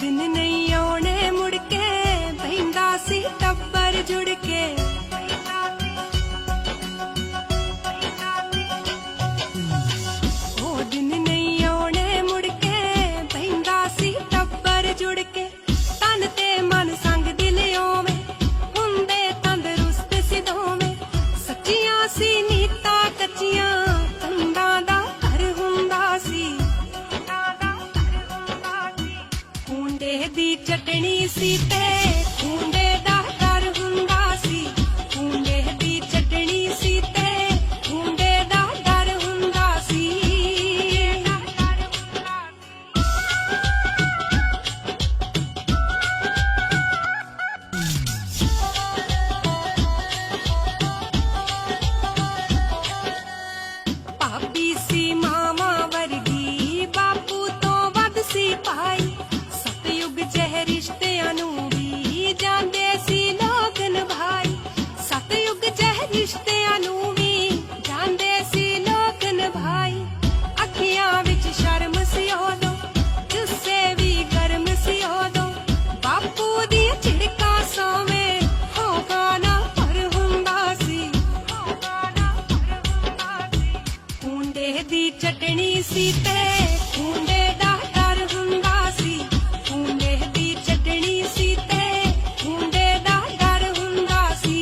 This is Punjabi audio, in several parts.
दिन नहीं आने मुड़ के बहिंदा सी टब्बर जुड़ के। ओ दिन नहीं आने मुड़ के बहिंदा सी टब्बर जुड़ के। तन ते मन संग दिल ओवें हुंदे तंदरुस्त सी दोवें। सच्चियां सी नीतां कच्चियां तंदां दा घर हुंदा सी। कूंडे दी चटनी सी ते कूंडे दा डर हुंदा सी। कूंडे दी चटनी सी ते कूंडे दा डर हुंदा सी। भाभी सी मामा वर्गी बापू तो वध सी भाई। सतयुग जह रिश्तिਆਂ ਨੂੰ ਵੀ ਜਾਂਦੇ ਸੀ ਲੋਕ ਨਿਭਾਈ। ਸਤਯੁਗ ਜਹ ਰਿਸ਼ਤਿਆਂ ਨੂੰ ਵੀ ਜਾਂਦੇ ਸੀ ਲੋਕ ਨਿਭਾਈ। ਅੱਖੀਆਂ ਵਿੱਚ ਸ਼ਰਮ ਸੀ ਉਦੋਂ ਜੁੱਸੇ ਵੀ ਗਰਮ ਸੀ ਉਦੋਂ। ਬਾਪੂ ਦੀਆਂ ਝਿੜਕਾਂ ਸੋਵੇਂ ਹੋਗਾ ਨਾ ਪਰ ਹੁੰਦਾ ਸੀ। ਕੂੰਡੇ ਦੀ ਚਟਣੀ ਸੀ ਤੇ ਕੂੰਡੇ ਦਾ ਡਰ ਹੁੰਦਾ ਸੀ। ਕੂੰਡੇ ਦੀ ਚਟਣੀ ਸੀ ਤੇ ਕੂੰਡੇ ਦਾ ਡਰ ਹੁੰਦਾ ਸੀ।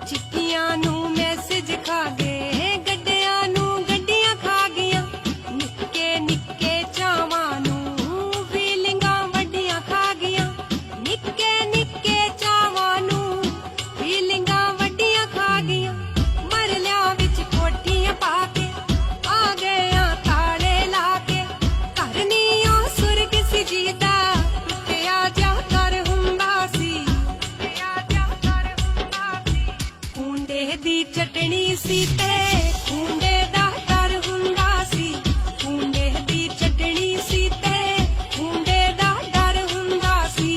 ਚਿੱਠੀਆਂ ਨੂੰ ਮੈਸੇਜ ਖਾ ਗਏ ਗੱਡਿਆਂ ਨੂੰ ਗੱਡੀਆਂ ਖਾ ਗਈਆਂ। ਨਿੱਕੇ ਨਿੱਕੇ ਚਾਵਾਂ ਨੂੰ ਫੀਲਿੰਗਾਂ ਵੱਡੀਆਂ ਖਾ ਗਈਆਂ। ਨਿੱਕੇ ਨਿੱਕੇ ਚਾਵਾਂ ਨੂੰ ਫੀਲਿੰਗਾਂ ਵੱਡੀਆਂ ਖਾ ਗਈਆਂ। ਮਰਲਿਆਂ ਵਿੱਚ ਕੋਠੀਆਂ ਪਾ ਕੇ ਆ ਗਏ ਆ ਤਾਲੇ ਲਾ ਕੇ। ਘਰ ਨੀ ਉਹ ਸੁਰਗ ਸੀ ਜੀਦਾ ਟੁੱਟਿਆ ਜਾ ਘਰ ਹੁੰਦਾ ਸੀ। ਕੂੰਡੇ ਦੀ ਚਟਣੀ ਸੀ ਤੇ ਕੂੰਡੇ ਦਾ ਡਰ ਹੁੰਦਾ ਸੀ। ਕੂੰਡੇ ਦੀ ਚਟਣੀ ਸੀ ਤੇ ਕੂੰਡੇ ਦਾ ਡਰ ਹੁੰਦਾ ਸੀ।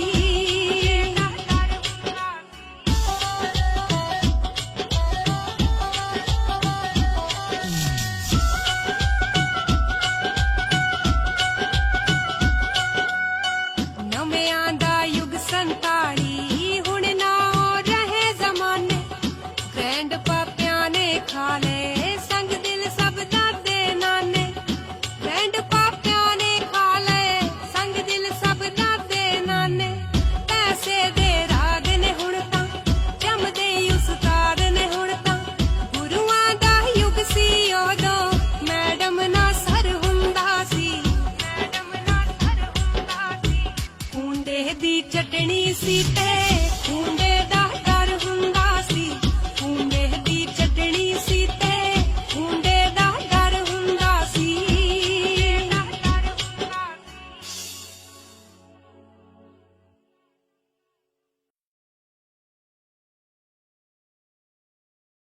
ਨਵਿਆਂ ਦਾ ਯੁੱਗ 47 ਹੁਣ ਨਾ ਉਹ ਰਹੇ ਜ਼ਮਾਨੇ। ਗ੍ਰੈਂਡ ਪਾਪਿਆਂ ਨੇ ਖਾ ਲਏ ਸੰਗ ਦਿਲ ਸਭ ਦਾਦੇ ਨਾਨੇ। ਗ੍ਰੈਂਡ ਪਾਪਿਆਂ ਨੇ ਖਾ ਲਏ ਸੰਗ ਦਿਲ ਸਭ ਦਾਦੇ ਨਾਨੇ। ਪੈਸੇ ਦੇ ਰਾਗ ਨੇ ਹੁਣ ਤਾਂ ਜੰਮਦੇ ਹੀ ਉਸਤਾਦ ਨੇ ਹੁਣ ਤਾਂ। ਗੁਰੂਆਂ ਦਾ ਯੁੱਗ ਸੀ ਉਦੋਂ ਮੈਡਮ ਨਾ ਸਰ ਹੁੰਦਾ ਸੀ। ਕੂੰਡੇ ਦੀ ਚਟਣੀ ਸੀ ਤੇ